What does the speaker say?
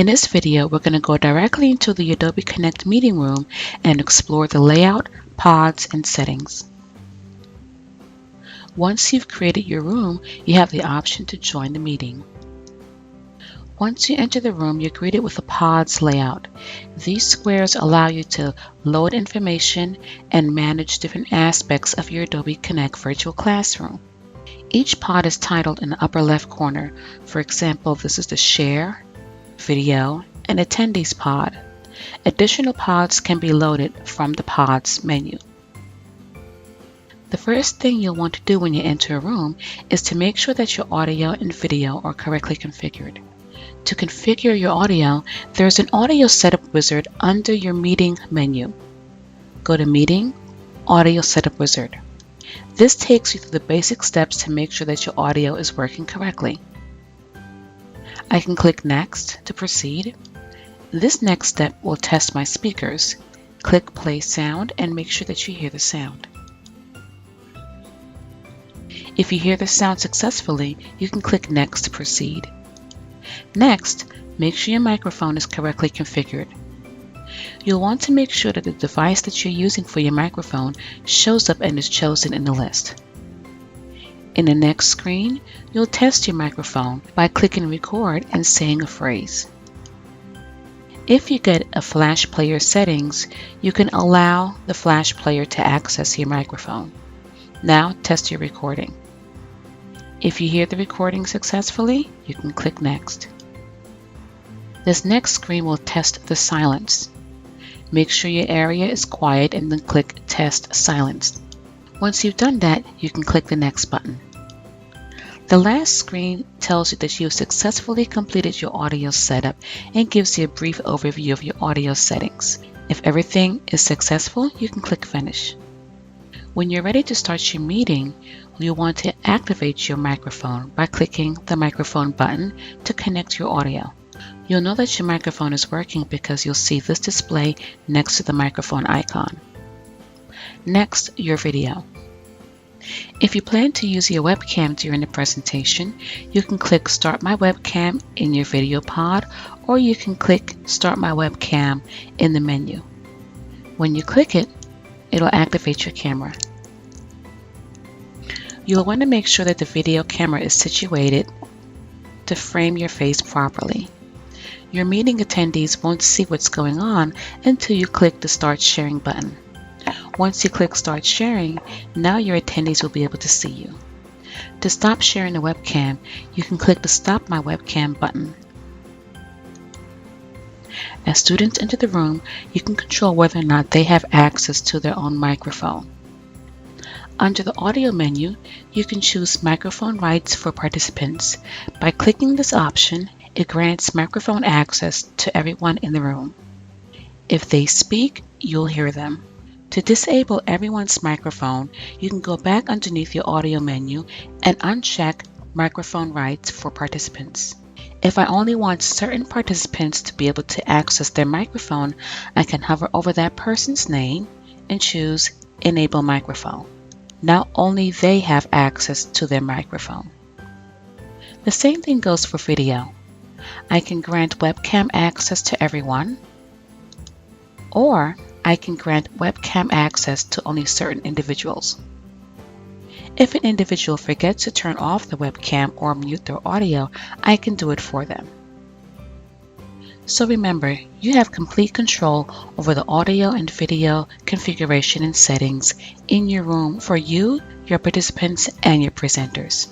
In this video, we're going to go directly into the Adobe Connect meeting room and explore the layout, pods, and settings. Once you've created your room, you have the option to join the meeting. Once you enter the room, you're greeted with the pods layout. These squares allow you to load information and manage different aspects of your Adobe Connect virtual classroom. Each pod is titled in the upper left corner. For example, this is the Share, Video, and Attendees pod. Additional pods can be loaded from the Pods menu. The first thing you'll want to do when you enter a room is to make sure that your audio and video are correctly configured. To configure your audio, there's an audio setup wizard under your meeting menu. Go to Meeting, Audio Setup Wizard. This takes you through the basic steps to make sure that your audio is working correctly. I can click Next to proceed. This next step will test my speakers. Click Play Sound and make sure that you hear the sound. If you hear the sound successfully, you can click Next to proceed. Next, make sure your microphone is correctly configured. You'll want to make sure that the device that you're using for your microphone shows up and is chosen in the list. In the next screen, you'll test your microphone by clicking Record and saying a phrase. If you get a Flash Player settings, you can allow the Flash Player to access your microphone. Now test your recording. If you hear the recording successfully, you can click Next. This next screen will test the silence. Make sure your area is quiet and then click Test Silence. Once you've done that, you can click the Next button. The last screen tells you that you've successfully completed your audio setup and gives you a brief overview of your audio settings. If everything is successful, you can click Finish. When you're ready to start your meeting, you'll want to activate your microphone by clicking the microphone button to connect your audio. You'll know that your microphone is working because you'll see this display next to the microphone icon. Next, your video. If you plan to use your webcam during the presentation, you can click Start My Webcam in your video pod, or you can click Start My Webcam in the menu. When you click it, it'll activate your camera. You'll want to make sure that the video camera is situated to frame your face properly. Your meeting attendees won't see what's going on until you click the Start Sharing button. Once you click Start Sharing, now your attendees will be able to see you. To stop sharing the webcam, you can click the Stop My Webcam button. As students enter the room, you can control whether or not they have access to their own microphone. Under the Audio menu, you can choose Microphone Rights for Participants. By clicking this option, it grants microphone access to everyone in the room. If they speak, you'll hear them. To disable everyone's microphone, you can go back underneath your Audio menu and uncheck Microphone Rights for Participants. If I only want certain participants to be able to access their microphone, I can hover over that person's name and choose Enable Microphone. Now only they have access to their microphone. The same thing goes for video. I can grant webcam access to everyone, or I can grant webcam access to only certain individuals. If an individual forgets to turn off the webcam or mute their audio, I can do it for them. So remember, you have complete control over the audio and video configuration and settings in your room for you, your participants, and your presenters.